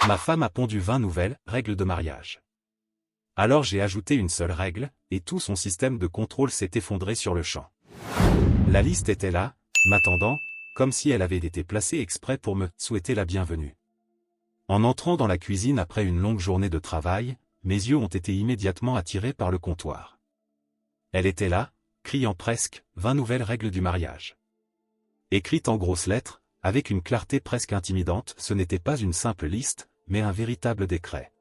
Ma femme a pondu 20 nouvelles règles de mariage. Alors j'ai ajouté une seule règle, et tout son système de contrôle s'est effondré sur le champ. La liste était là, m'attendant, comme si elle avait été placée exprès pour me souhaiter la bienvenue. En entrant dans la cuisine après une longue journée de travail, mes yeux ont été immédiatement attirés par le comptoir. Elle était là, criant presque « 20 nouvelles règles du mariage ». Écrite en grosses lettres, avec une clarté presque intimidante, ce n'était pas une simple liste, mais un véritable décret.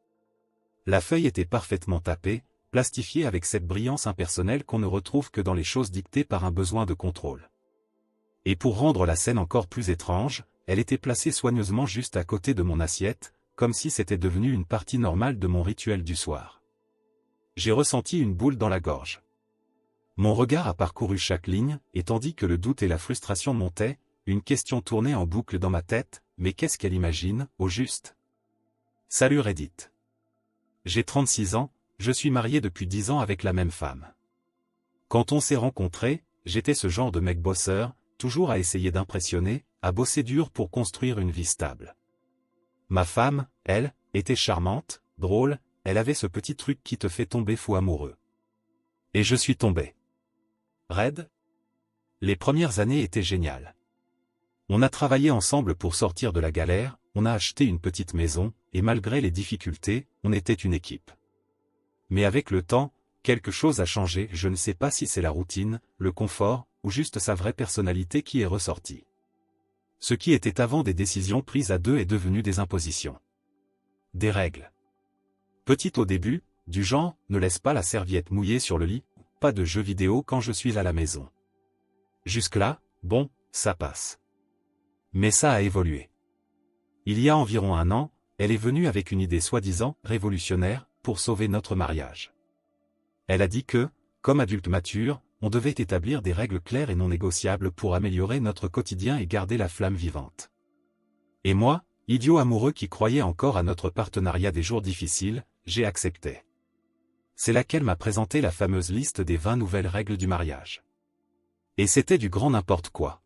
La feuille était parfaitement tapée, plastifiée avec cette brillance impersonnelle qu'on ne retrouve que dans les choses dictées par un besoin de contrôle. Et pour rendre la scène encore plus étrange, elle était placée soigneusement juste à côté de mon assiette, comme si c'était devenu une partie normale de mon rituel du soir. J'ai ressenti une boule dans la gorge. Mon regard a parcouru chaque ligne, et tandis que le doute et la frustration montaient, une question tournait en boucle dans ma tête, mais qu'est-ce qu'elle imagine, au juste? Salut Reddit. J'ai 36 ans, je suis marié depuis 10 ans avec la même femme. Quand on s'est rencontrés, j'étais ce genre de mec bosseur, toujours à essayer d'impressionner, à bosser dur pour construire une vie stable. Ma femme, elle, était charmante, drôle, elle avait ce petit truc qui te fait tomber fou amoureux. Et je suis tombé. Raide? Les premières années étaient géniales. On a travaillé ensemble pour sortir de la galère, on a acheté une petite maison, et malgré les difficultés, on était une équipe. Mais avec le temps, quelque chose a changé, je ne sais pas si c'est la routine, le confort, ou juste sa vraie personnalité qui est ressortie. Ce qui était avant des décisions prises à deux est devenu des impositions. Des règles. Petite au début, du genre, ne laisse pas la serviette mouillée sur le lit, pas de jeux vidéo quand je suis à la maison. Jusque-là, bon, ça passe. Mais ça a évolué. Il y a environ 1 an, elle est venue avec une idée soi-disant révolutionnaire pour sauver notre mariage. Elle a dit que, comme adulte mature, on devait établir des règles claires et non négociables pour améliorer notre quotidien et garder la flamme vivante. Et moi, idiot amoureux qui croyait encore à notre partenariat des jours difficiles, j'ai accepté. C'est là qu'elle m'a présenté la fameuse liste des 20 nouvelles règles du mariage. Et c'était du grand n'importe quoi.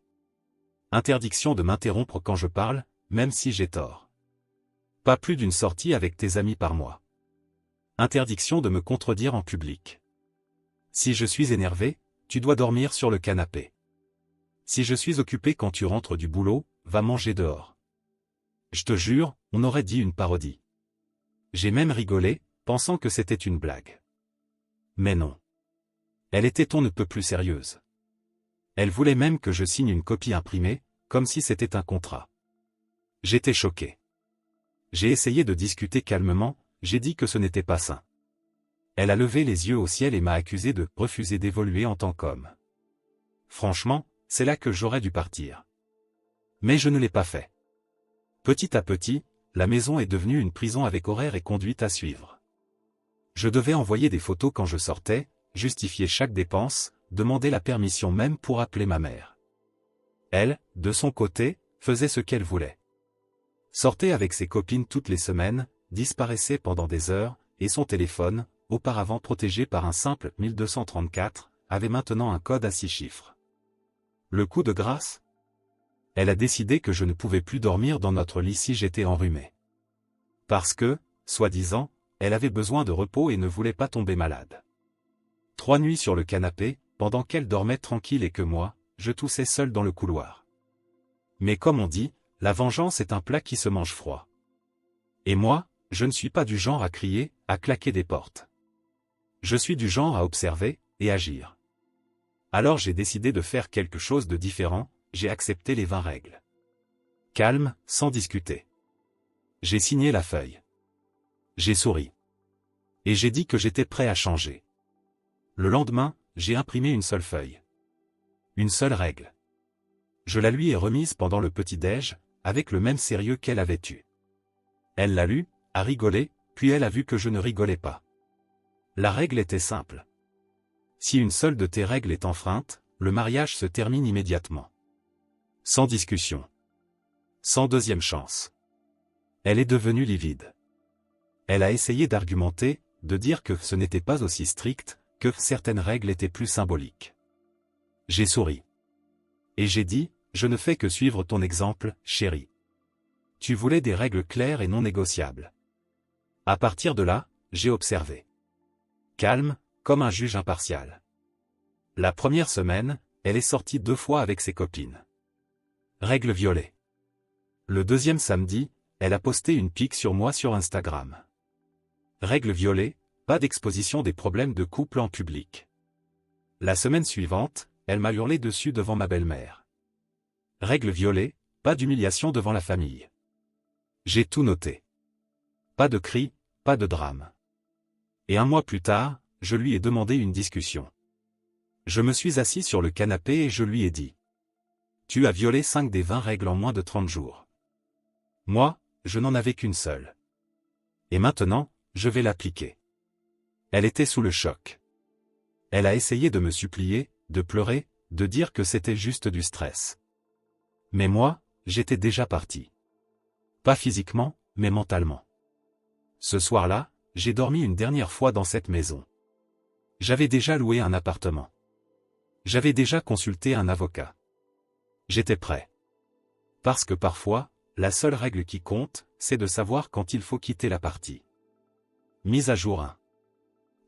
Interdiction de m'interrompre quand je parle, même si j'ai tort. Pas plus d'une sortie avec tes amis par mois. Interdiction de me contredire en public. Si je suis énervé, tu dois dormir sur le canapé. Si je suis occupé quand tu rentres du boulot, va manger dehors. Je te jure, on aurait dit une parodie. J'ai même rigolé, pensant que c'était une blague. Mais non. Elle était on ne peut plus sérieuse. Elle voulait même que je signe une copie imprimée, comme si c'était un contrat. J'étais choqué. J'ai essayé de discuter calmement, j'ai dit que ce n'était pas sain. Elle a levé les yeux au ciel et m'a accusé de refuser d'évoluer en tant qu'homme. Franchement, c'est là que j'aurais dû partir. Mais je ne l'ai pas fait. Petit à petit, la maison est devenue une prison avec horaire et conduite à suivre. Je devais envoyer des photos quand je sortais, justifier chaque dépense, demander la permission même pour appeler ma mère. Elle, de son côté, faisait ce qu'elle voulait. Sortait avec ses copines toutes les semaines, disparaissait pendant des heures, et son téléphone, auparavant protégé par un simple 1234, avait maintenant un code à 6 chiffres. Le coup de grâce? Elle a décidé que je ne pouvais plus dormir dans notre lit si j'étais enrhumé. Parce que, soi-disant, elle avait besoin de repos et ne voulait pas tomber malade. 3 nuits sur le canapé, pendant qu'elle dormait tranquille et que moi, je toussais seul dans le couloir. Mais comme on dit, la vengeance est un plat qui se mange froid. Et moi, je ne suis pas du genre à crier, à claquer des portes. Je suis du genre à observer, et agir. Alors j'ai décidé de faire quelque chose de différent, j'ai accepté les 20 règles. Calme, sans discuter. J'ai signé la feuille. J'ai souri. Et j'ai dit que j'étais prêt à changer. Le lendemain, j'ai imprimé une seule feuille. Une seule règle. Je la lui ai remise pendant le petit-déj, avec le même sérieux qu'elle avait eu. Elle l'a lu, a rigolé, puis elle a vu que je ne rigolais pas. La règle était simple. Si une seule de tes règles est enfreinte, le mariage se termine immédiatement. Sans discussion. Sans deuxième chance. Elle est devenue livide. Elle a essayé d'argumenter, de dire que ce n'était pas aussi strict, que certaines règles étaient plus symboliques. J'ai souri. Et j'ai dit, je ne fais que suivre ton exemple, chérie. Tu voulais des règles claires et non négociables. À partir de là, j'ai observé. Calme, comme un juge impartial. La première semaine, elle est sortie 2 fois avec ses copines. Règle violée. Le deuxième samedi, elle a posté une pique sur moi sur Instagram. Règle violée, pas d'exposition des problèmes de couple en public. La semaine suivante, elle m'a hurlé dessus devant ma belle-mère. Règle violée, pas d'humiliation devant la famille. J'ai tout noté. Pas de cris, pas de drame. Et 1 mois plus tard, je lui ai demandé une discussion. Je me suis assis sur le canapé et je lui ai dit. Tu as violé 5 des 20 règles en moins de 30 jours. Moi, je n'en avais qu'une seule. Et maintenant, je vais l'appliquer. Elle était sous le choc. Elle a essayé de me supplier, de pleurer, de dire que c'était juste du stress. Mais moi, j'étais déjà parti. Pas physiquement, mais mentalement. Ce soir-là, j'ai dormi une dernière fois dans cette maison. J'avais déjà loué un appartement. J'avais déjà consulté un avocat. J'étais prêt. Parce que parfois, la seule règle qui compte, c'est de savoir quand il faut quitter la partie. Mise à jour 1.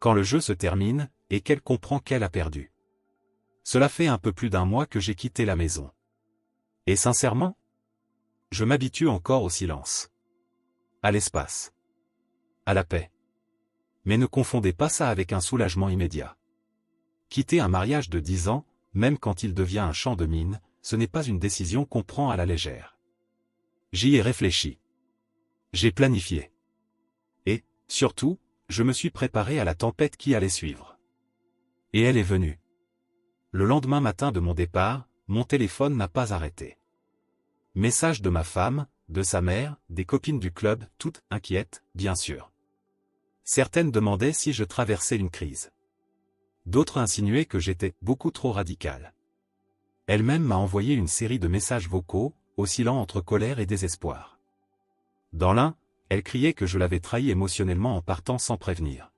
Quand le jeu se termine, et qu'elle comprend qu'elle a perdu. Cela fait un peu plus d'1 mois que j'ai quitté la maison. Et sincèrement, je m'habitue encore au silence. À l'espace. À la paix. Mais ne confondez pas ça avec un soulagement immédiat. Quitter un mariage de 10 ans, même quand il devient un champ de mine, ce n'est pas une décision qu'on prend à la légère. J'y ai réfléchi. J'ai planifié. Et, surtout, je me suis préparé à la tempête qui allait suivre. Et elle est venue. Le lendemain matin de mon départ, mon téléphone n'a pas arrêté. Message de ma femme, de sa mère, des copines du club, toutes inquiètes, bien sûr. Certaines demandaient si je traversais une crise. D'autres insinuaient que j'étais beaucoup trop radical. Elle-même m'a envoyé une série de messages vocaux, oscillant entre colère et désespoir. Dans l'un, elle criait que je l'avais trahi émotionnellement en partant sans prévenir.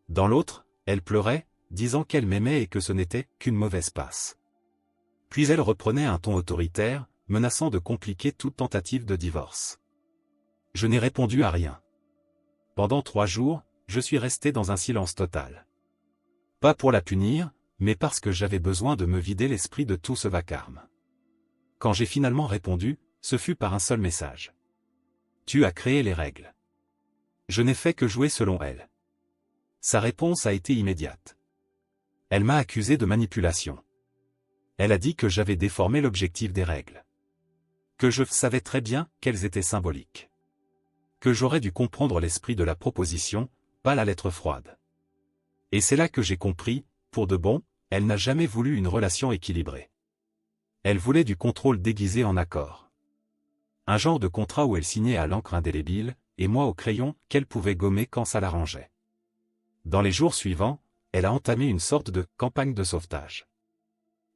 Dans l'autre, elle pleurait, disant qu'elle m'aimait et que ce n'était qu'une mauvaise passe. Puis elle reprenait un ton autoritaire, menaçant de compliquer toute tentative de divorce. Je n'ai répondu à rien. Pendant 3 jours, je suis resté dans un silence total. Pas pour la punir, mais parce que j'avais besoin de me vider l'esprit de tout ce vacarme. Quand j'ai finalement répondu, ce fut par un seul message. Tu as créé les règles. Je n'ai fait que jouer selon elle. Sa réponse a été immédiate. Elle m'a accusé de manipulation. Elle a dit que j'avais déformé l'objectif des règles. Que je savais très bien qu'elles étaient symboliques. Que j'aurais dû comprendre l'esprit de la proposition, pas la lettre froide. Et c'est là que j'ai compris, pour de bon, elle n'a jamais voulu une relation équilibrée. Elle voulait du contrôle déguisé en accord. Un genre de contrat où elle signait à l'encre indélébile, et moi au crayon, qu'elle pouvait gommer quand ça l'arrangeait. Dans les jours suivants, elle a entamé une sorte de campagne de sauvetage.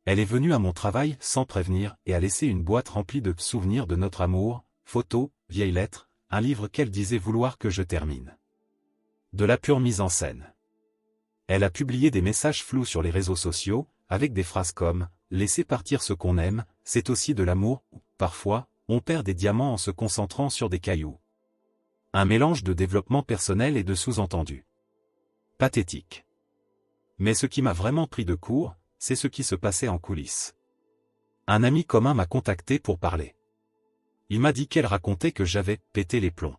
Elle est venue à mon travail sans prévenir et a laissé une boîte remplie de souvenirs de notre amour, photos, vieilles lettres, un livre qu'elle disait vouloir que je termine. De la pure mise en scène. Elle a publié des messages flous sur les réseaux sociaux, avec des phrases comme « Laisser partir ce qu'on aime, c'est aussi de l'amour » ou « Parfois, on perd des diamants en se concentrant sur des cailloux ». Un mélange de développement personnel et de sous-entendus. Pathétique. Mais ce qui m'a vraiment pris de court, c'est ce qui se passait en coulisses. Un ami commun m'a contacté pour parler. Il m'a dit qu'elle racontait que j'avais pété les plombs.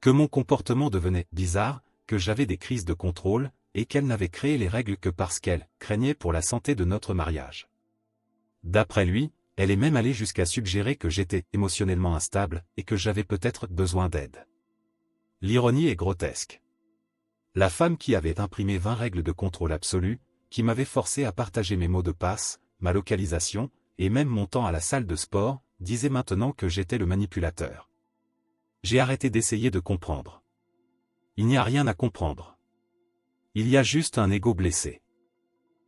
Que mon comportement devenait bizarre, que j'avais des crises de contrôle, et qu'elle n'avait créé les règles que parce qu'elle craignait pour la santé de notre mariage. D'après lui, elle est même allée jusqu'à suggérer que j'étais émotionnellement instable et que j'avais peut-être besoin d'aide. L'ironie est grotesque. La femme qui avait imprimé 20 règles de contrôle absolu, qui m'avait forcé à partager mes mots de passe, ma localisation, et même mon temps à la salle de sport, disait maintenant que j'étais le manipulateur. J'ai arrêté d'essayer de comprendre. Il n'y a rien à comprendre. Il y a juste un ego blessé.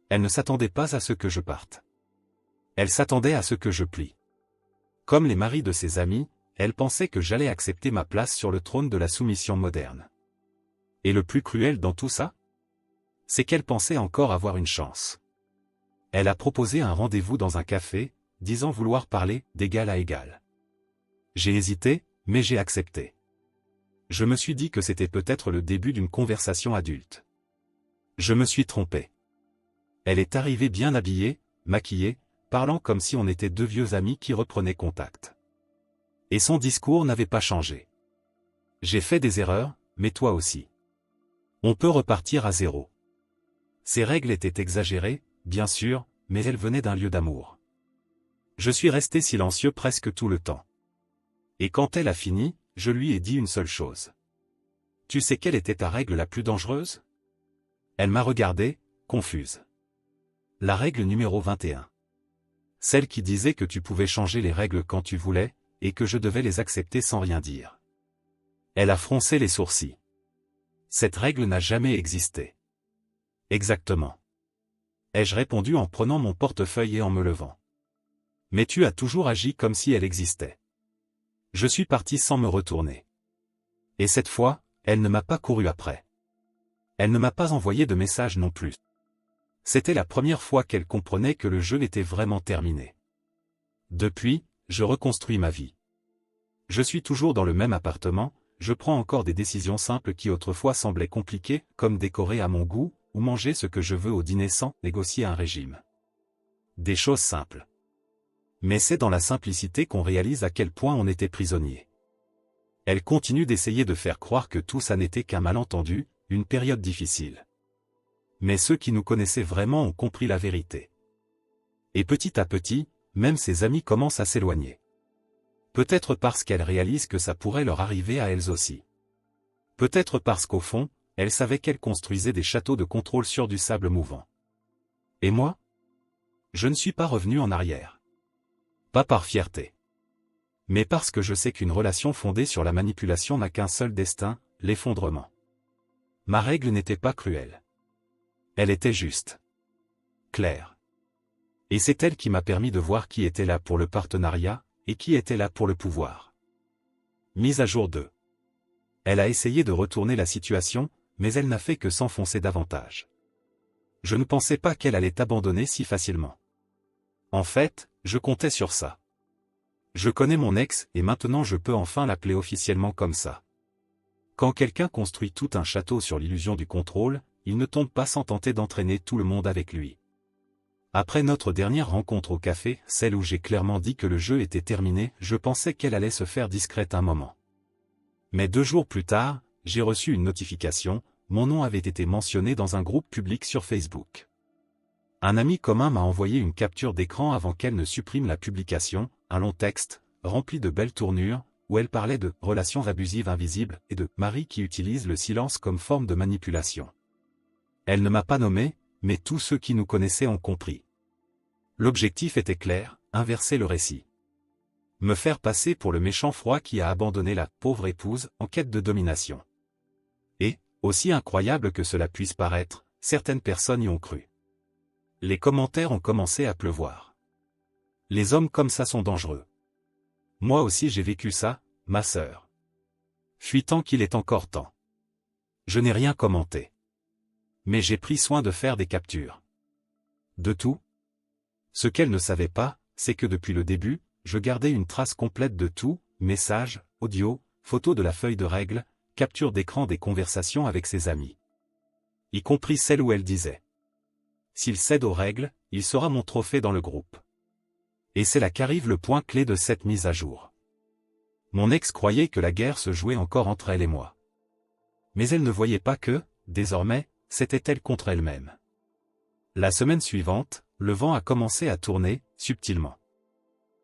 Elle ne s'attendait pas à ce que je parte. Elle s'attendait à ce que je plie. Comme les maris de ses amis, elle pensait que j'allais accepter ma place sur le trône de la soumission moderne. Et le plus cruel dans tout ça, c'est qu'elle pensait encore avoir une chance. Elle a proposé un rendez-vous dans un café, disant vouloir parler d'égal à égal. J'ai hésité, mais j'ai accepté. Je me suis dit que c'était peut-être le début d'une conversation adulte. Je me suis trompé. Elle est arrivée bien habillée, maquillée, parlant comme si on était deux vieux amis qui reprenaient contact. Et son discours n'avait pas changé. J'ai fait des erreurs, mais toi aussi. On peut repartir à zéro. Ces règles étaient exagérées, bien sûr, mais elles venaient d'un lieu d'amour. Je suis resté silencieux presque tout le temps. Et quand elle a fini, je lui ai dit une seule chose. Tu sais quelle était ta règle la plus dangereuse? Elle m'a regardé, confuse. La règle numéro 21. Celle qui disait que tu pouvais changer les règles quand tu voulais, et que je devais les accepter sans rien dire. Elle a froncé les sourcils. Cette règle n'a jamais existé. Exactement. Ai-je répondu en prenant mon portefeuille et en me levant. Mais tu as toujours agi comme si elle existait. Je suis parti sans me retourner. Et cette fois, elle ne m'a pas couru après. Elle ne m'a pas envoyé de message non plus. C'était la première fois qu'elle comprenait que le jeu était vraiment terminé. Depuis, je reconstruis ma vie. Je suis toujours dans le même appartement, je prends encore des décisions simples qui autrefois semblaient compliquées, comme décorer à mon goût, ou manger ce que je veux au dîner sans négocier un régime. Des choses simples. Mais c'est dans la simplicité qu'on réalise à quel point on était prisonnier. Elle continue d'essayer de faire croire que tout ça n'était qu'un malentendu, une période difficile. Mais ceux qui nous connaissaient vraiment ont compris la vérité. Et petit à petit, même ses amis commencent à s'éloigner. Peut-être parce qu'elles réalisent que ça pourrait leur arriver à elles aussi. Peut-être parce qu'au fond, elles savaient qu'elles construisaient des châteaux de contrôle sur du sable mouvant. Et moi? Je ne suis pas revenu en arrière. Pas par fierté. Mais parce que je sais qu'une relation fondée sur la manipulation n'a qu'un seul destin, l'effondrement. Ma règle n'était pas cruelle. Elle était juste. Claire. Et c'est elle qui m'a permis de voir qui était là pour le partenariat, et qui était là pour le pouvoir. Mise à jour 2. Elle a essayé de retourner la situation, mais elle n'a fait que s'enfoncer davantage. Je ne pensais pas qu'elle allait abandonner si facilement. En fait, je comptais sur ça. Je connais mon ex et maintenant je peux enfin l'appeler officiellement comme ça. Quand quelqu'un construit tout un château sur l'illusion du contrôle, il ne tombe pas sans tenter d'entraîner tout le monde avec lui. Après notre dernière rencontre au café, celle où j'ai clairement dit que le jeu était terminé, je pensais qu'elle allait se faire discrète un moment. Mais 2 jours plus tard, j'ai reçu une notification, mon nom avait été mentionné dans un groupe public sur Facebook. Un ami commun m'a envoyé une capture d'écran avant qu'elle ne supprime la publication, un long texte, rempli de belles tournures, où elle parlait de « relations abusives invisibles » et de « mari qui utilise le silence comme forme de manipulation ». Elle ne m'a pas nommé, mais tous ceux qui nous connaissaient ont compris. L'objectif était clair, inverser le récit. Me faire passer pour le méchant froid qui a abandonné la pauvre épouse en quête de domination. Et, aussi incroyable que cela puisse paraître, certaines personnes y ont cru. Les commentaires ont commencé à pleuvoir. Les hommes comme ça sont dangereux. Moi aussi j'ai vécu ça, ma sœur. Fuis tant qu'il est encore temps. Je n'ai rien commenté. Mais j'ai pris soin de faire des captures. De tout. Ce qu'elle ne savait pas, c'est que depuis le début, je gardais une trace complète de tout, messages, audio, photos de la feuille de règles, capture d'écran des conversations avec ses amis. Y compris celle où elle disait. S'il cède aux règles, il sera mon trophée dans le groupe. Et c'est là qu'arrive le point clé de cette mise à jour. Mon ex croyait que la guerre se jouait encore entre elle et moi. Mais elle ne voyait pas que, désormais, c'était elle contre elle-même. La semaine suivante, le vent a commencé à tourner, subtilement.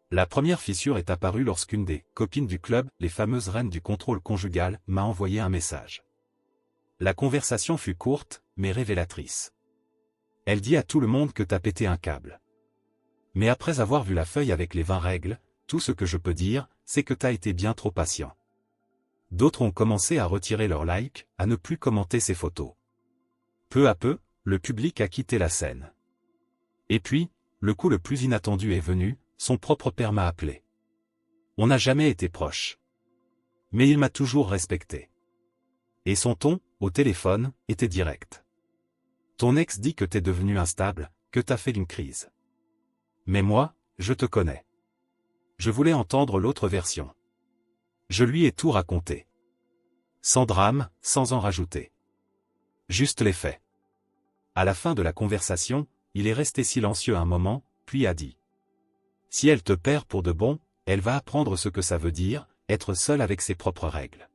La première fissure est apparue lorsqu'une des copines du club, les fameuses reines du contrôle conjugal, m'a envoyé un message. La conversation fut courte, mais révélatrice. Elle dit à tout le monde que t'as pété un câble. Mais après avoir vu la feuille avec les 20 règles, tout ce que je peux dire, c'est que t'as été bien trop patient. D'autres ont commencé à retirer leurs likes, à ne plus commenter ces photos. Peu à peu, le public a quitté la scène. Et puis, le coup le plus inattendu est venu, son propre père m'a appelé. On n'a jamais été proches. Mais il m'a toujours respecté. Et son ton, au téléphone, était direct. Ton ex dit que t'es devenu instable, que t'as fait une crise. Mais moi, je te connais. Je voulais entendre l'autre version. Je lui ai tout raconté. Sans drame, sans en rajouter. Juste les faits. À la fin de la conversation, il est resté silencieux un moment, puis a dit. Si elle te perd pour de bon, elle va apprendre ce que ça veut dire, être seule avec ses propres règles.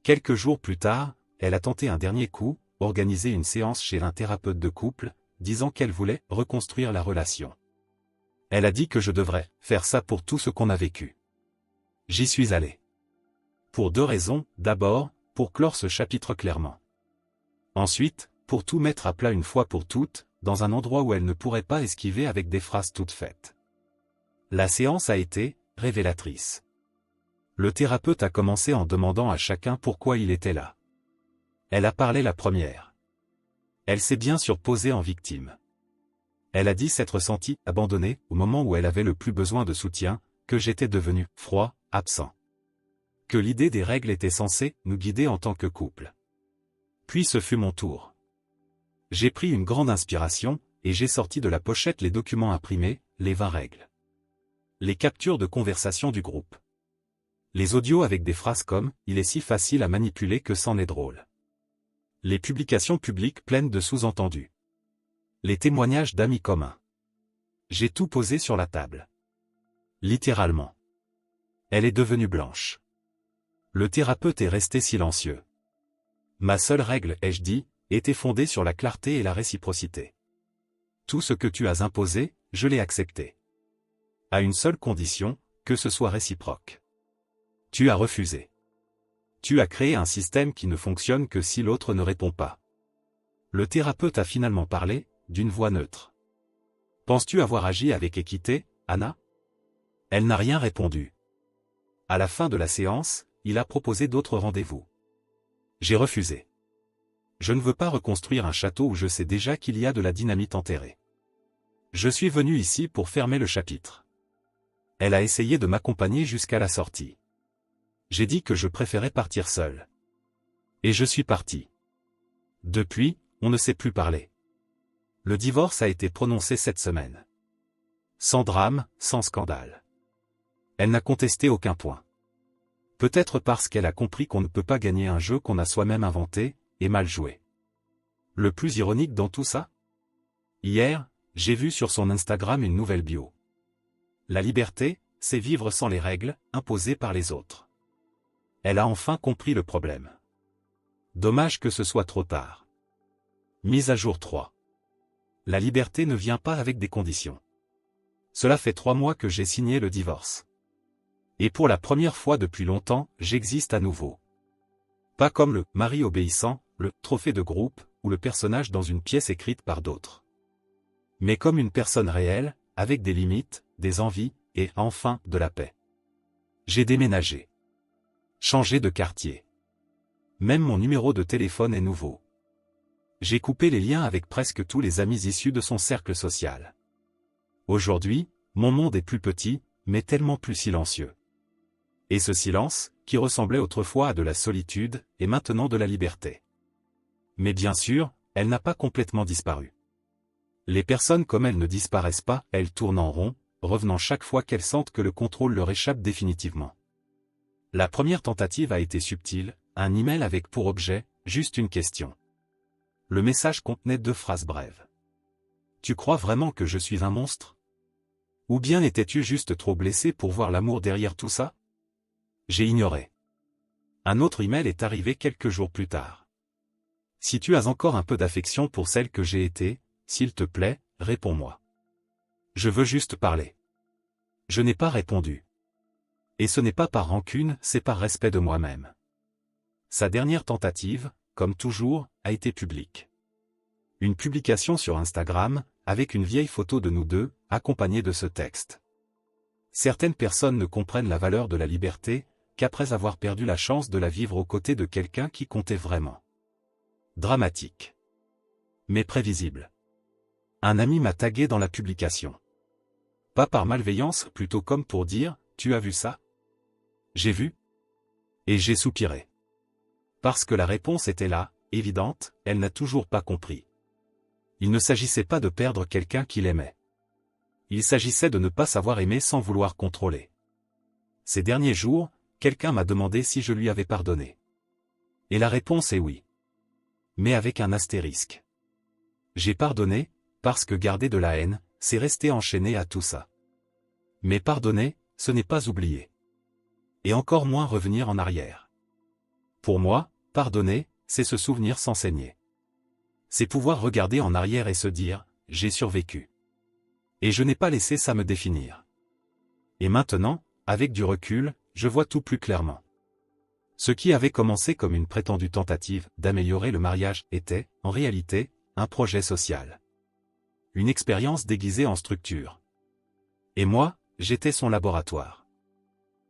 Quelques jours plus tard, elle a tenté un dernier coup, organisé une séance chez un thérapeute de couple, disant qu'elle voulait reconstruire la relation. Elle a dit que je devrais faire ça pour tout ce qu'on a vécu. J'y suis allé. Pour deux raisons, d'abord, pour clore ce chapitre clairement. Ensuite, pour tout mettre à plat une fois pour toutes, dans un endroit où elle ne pourrait pas esquiver avec des phrases toutes faites. La séance a été révélatrice. Le thérapeute a commencé en demandant à chacun pourquoi il était là. Elle a parlé la première. Elle s'est bien surposée en victime. Elle a dit s'être sentie abandonnée au moment où elle avait le plus besoin de soutien, que j'étais devenu froid, absent. Que l'idée des règles était censée nous guider en tant que couple. Puis ce fut mon tour. J'ai pris une grande inspiration, et j'ai sorti de la pochette les documents imprimés, les 20 règles. Les captures de conversation du groupe. Les audios avec des phrases comme « il est si facile à manipuler que c'en est drôle ». Les publications publiques pleines de sous-entendus. Les témoignages d'amis communs. J'ai tout posé sur la table. Littéralement. Elle est devenue blanche. Le thérapeute est resté silencieux. Ma seule règle, ai-je dit, était fondée sur la clarté et la réciprocité. Tout ce que tu as imposé, je l'ai accepté. À une seule condition, que ce soit réciproque. Tu as refusé. Tu as créé un système qui ne fonctionne que si l'autre ne répond pas. Le thérapeute a finalement parlé, d'une voix neutre. Penses-tu avoir agi avec équité, Anna? Elle n'a rien répondu. À la fin de la séance, il a proposé d'autres rendez-vous. J'ai refusé. Je ne veux pas reconstruire un château où je sais déjà qu'il y a de la dynamite enterrée. Je suis venu ici pour fermer le chapitre. Elle a essayé de m'accompagner jusqu'à la sortie. J'ai dit que je préférais partir seul. Et je suis parti. Depuis, on ne s'est plus parlé. Le divorce a été prononcé cette semaine. Sans drame, sans scandale. Elle n'a contesté aucun point. Peut-être parce qu'elle a compris qu'on ne peut pas gagner un jeu qu'on a soi-même inventé, et mal joué. Le plus ironique dans tout ça? Hier, j'ai vu sur son Instagram une nouvelle bio. La liberté, c'est vivre sans les règles, imposées par les autres. Elle a enfin compris le problème. Dommage que ce soit trop tard. Mise à jour 3. La liberté ne vient pas avec des conditions. Cela fait 3 mois que j'ai signé le divorce. Et pour la première fois depuis longtemps, j'existe à nouveau. Pas comme le mari obéissant, le trophée de groupe, ou le personnage dans une pièce écrite par d'autres. Mais comme une personne réelle, avec des limites, des envies, et enfin, de la paix. J'ai déménagé. Changé de quartier. Même mon numéro de téléphone est nouveau. J'ai coupé les liens avec presque tous les amis issus de son cercle social. Aujourd'hui, mon monde est plus petit, mais tellement plus silencieux. Et ce silence, qui ressemblait autrefois à de la solitude, est maintenant de la liberté. Mais bien sûr, elle n'a pas complètement disparu. Les personnes comme elle ne disparaissent pas, elles tournent en rond, revenant chaque fois qu'elles sentent que le contrôle leur échappe définitivement. La première tentative a été subtile, un email avec pour objet, juste une question. Le message contenait 2 phrases brèves. Tu crois vraiment que je suis un monstre? Ou bien étais-tu juste trop blessé pour voir l'amour derrière tout ça? J'ai ignoré. Un autre email est arrivé quelques jours plus tard. Si tu as encore un peu d'affection pour celle que j'ai été, s'il te plaît, réponds-moi. Je veux juste parler. Je n'ai pas répondu. Et ce n'est pas par rancune, c'est par respect de moi-même. Sa dernière tentative, comme toujours, a été publique. Une publication sur Instagram, avec une vieille photo de nous deux, accompagnée de ce texte. Certaines personnes ne comprennent la valeur de la liberté, qu'après avoir perdu la chance de la vivre aux côtés de quelqu'un qui comptait vraiment. Dramatique. Mais prévisible. Un ami m'a tagué dans la publication. Pas par malveillance, plutôt comme pour dire, tu as vu ça? J'ai vu. Et j'ai soupiré. Parce que la réponse était là, évidente, elle n'a toujours pas compris. Il ne s'agissait pas de perdre quelqu'un qu'il aimait. Il s'agissait de ne pas savoir aimer sans vouloir contrôler. Ces derniers jours, quelqu'un m'a demandé si je lui avais pardonné. Et la réponse est oui. Mais avec un astérisque. J'ai pardonné, parce que garder de la haine, c'est rester enchaîné à tout ça. Mais pardonner, ce n'est pas oublier. Et encore moins revenir en arrière. Pour moi, pardonner, c'est se souvenir sans saigner. C'est pouvoir regarder en arrière et se dire, j'ai survécu. Et je n'ai pas laissé ça me définir. Et maintenant, avec du recul, je vois tout plus clairement. Ce qui avait commencé comme une prétendue tentative d'améliorer le mariage était, en réalité, un projet social. Une expérience déguisée en structure. Et moi, j'étais son laboratoire.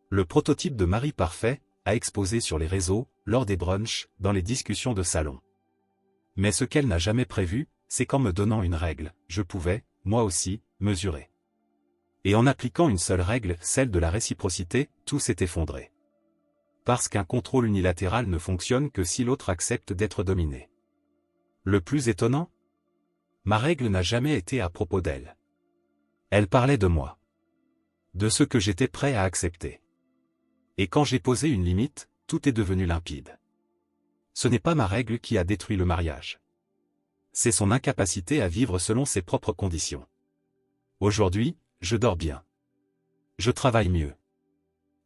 Le prototype de mari parfait, à exposer sur les réseaux, lors des brunchs, dans les discussions de salon. Mais ce qu'elle n'a jamais prévu, c'est qu'en me donnant une règle, je pouvais, moi aussi, mesurer. Et en appliquant une seule règle, celle de la réciprocité, tout s'est effondré. Parce qu'un contrôle unilatéral ne fonctionne que si l'autre accepte d'être dominé. Le plus étonnant? Ma règle n'a jamais été à propos d'elle. Elle parlait de moi. De ce que j'étais prêt à accepter. Et quand j'ai posé une limite, tout est devenu limpide. Ce n'est pas ma règle qui a détruit le mariage. C'est son incapacité à vivre selon ses propres conditions. Aujourd'hui, je dors bien. Je travaille mieux.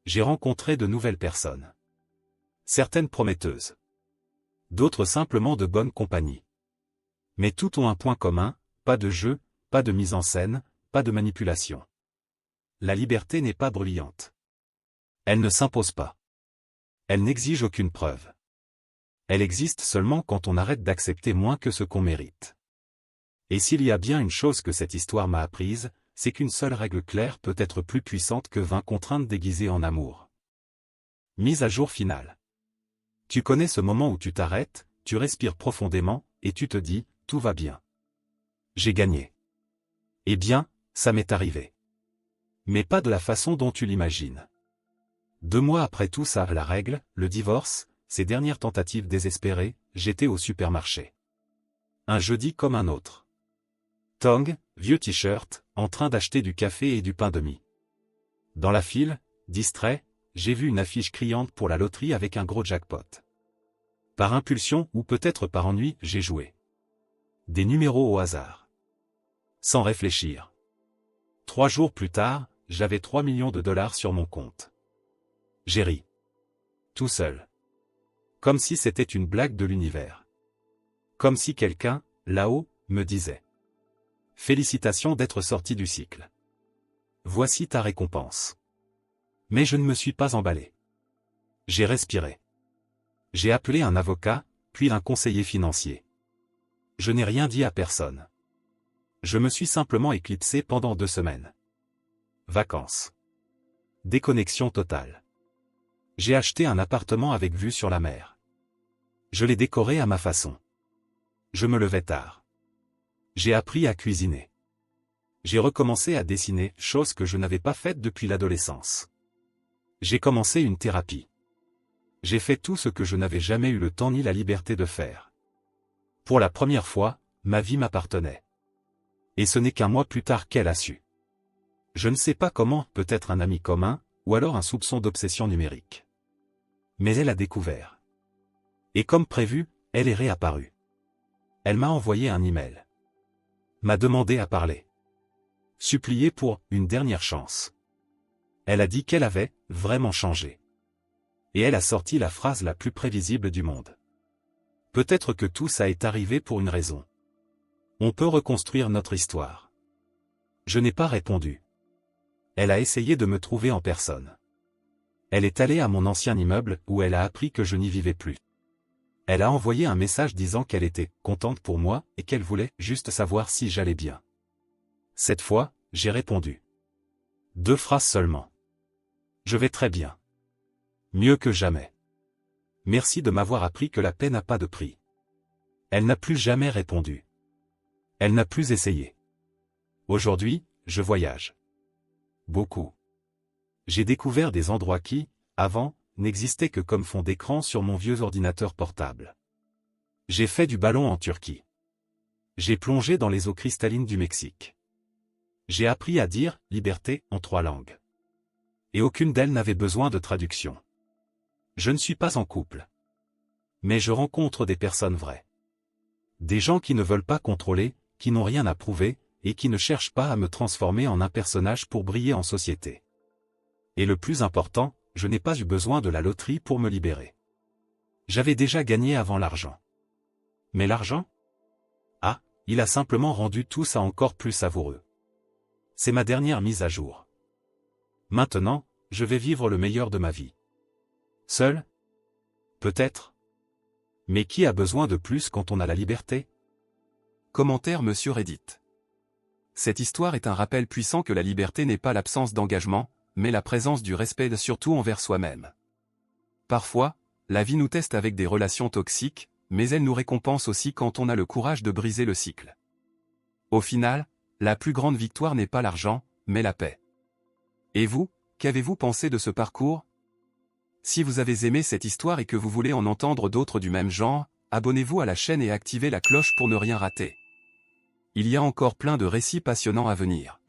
J'ai rencontré de nouvelles personnes. Certaines prometteuses. D'autres simplement de bonne compagnie. Mais toutes ont un point commun, pas de jeu, pas de mise en scène, pas de manipulation. La liberté n'est pas bruyante. Elle ne s'impose pas. Elle n'exige aucune preuve. Elle existe seulement quand on arrête d'accepter moins que ce qu'on mérite. Et s'il y a bien une chose que cette histoire m'a apprise, c'est qu'une seule règle claire peut être plus puissante que 20 contraintes déguisées en amour. Mise à jour finale. Tu connais ce moment où tu t'arrêtes, tu respires profondément, et tu te dis, tout va bien. J'ai gagné. Eh bien, ça m'est arrivé. Mais pas de la façon dont tu l'imagines. 2 mois après tout ça, la règle, le divorce, ces dernières tentatives désespérées, j'étais au supermarché. Un jeudi comme un autre. Tong, vieux t-shirt, en train d'acheter du café et du pain de mie. Dans la file, distrait, j'ai vu une affiche criante pour la loterie avec un gros jackpot. Par impulsion ou peut-être par ennui, j'ai joué. Des numéros au hasard. Sans réfléchir. 3 jours plus tard, j'avais 3 millions de dollars sur mon compte. J'ai ri. Tout seul. Comme si c'était une blague de l'univers. Comme si quelqu'un, là-haut, me disait. Félicitations d'être sorti du cycle. Voici ta récompense. Mais je ne me suis pas emballé. J'ai respiré. J'ai appelé un avocat, puis un conseiller financier. Je n'ai rien dit à personne. Je me suis simplement éclipsé pendant 2 semaines. Vacances. Déconnexion totale. J'ai acheté un appartement avec vue sur la mer. Je l'ai décoré à ma façon. Je me levais tard. J'ai appris à cuisiner. J'ai recommencé à dessiner, chose que je n'avais pas faite depuis l'adolescence. J'ai commencé une thérapie. J'ai fait tout ce que je n'avais jamais eu le temps ni la liberté de faire. Pour la première fois, ma vie m'appartenait. Et ce n'est qu'un mois plus tard qu'elle a su. Je ne sais pas comment, peut-être un ami commun, ou alors un soupçon d'obsession numérique. Mais elle a découvert. Et comme prévu, elle est réapparue. Elle m'a envoyé un email. M'a demandé à parler. Supplié pour une dernière chance. Elle a dit qu'elle avait vraiment changé. Et elle a sorti la phrase la plus prévisible du monde. Peut-être que tout ça est arrivé pour une raison. On peut reconstruire notre histoire. Je n'ai pas répondu. Elle a essayé de me trouver en personne. Elle est allée à mon ancien immeuble où elle a appris que je n'y vivais plus. Elle a envoyé un message disant qu'elle était contente pour moi et qu'elle voulait juste savoir si j'allais bien. Cette fois, j'ai répondu. 2 phrases seulement. Je vais très bien. Mieux que jamais. Merci de m'avoir appris que la paix n'a pas de prix. Elle n'a plus jamais répondu. Elle n'a plus essayé. Aujourd'hui, je voyage. Beaucoup. J'ai découvert des endroits qui, avant, n'existaient que comme fond d'écran sur mon vieux ordinateur portable. J'ai fait du ballon en Turquie. J'ai plongé dans les eaux cristallines du Mexique. J'ai appris à dire « liberté » en 3 langues. Et aucune d'elles n'avait besoin de traduction. Je ne suis pas en couple. Mais je rencontre des personnes vraies. Des gens qui ne veulent pas contrôler, qui n'ont rien à prouver, et qui ne cherchent pas à me transformer en un personnage pour briller en société. Et le plus important, je n'ai pas eu besoin de la loterie pour me libérer. J'avais déjà gagné avant l'argent. Mais l'argent? Ah, il a simplement rendu tout ça encore plus savoureux. C'est ma dernière mise à jour. Maintenant, je vais vivre le meilleur de ma vie. Seul? Peut-être. Mais qui a besoin de plus quand on a la liberté? Commentaire Monsieur Reddit. Cette histoire est un rappel puissant que la liberté n'est pas l'absence d'engagement, mais la présence du respect surtout envers soi-même. Parfois, la vie nous teste avec des relations toxiques, mais elle nous récompense aussi quand on a le courage de briser le cycle. Au final, la plus grande victoire n'est pas l'argent, mais la paix. Et vous, qu'avez-vous pensé de ce parcours? Si vous avez aimé cette histoire et que vous voulez en entendre d'autres du même genre, abonnez-vous à la chaîne et activez la cloche pour ne rien rater. Il y a encore plein de récits passionnants à venir.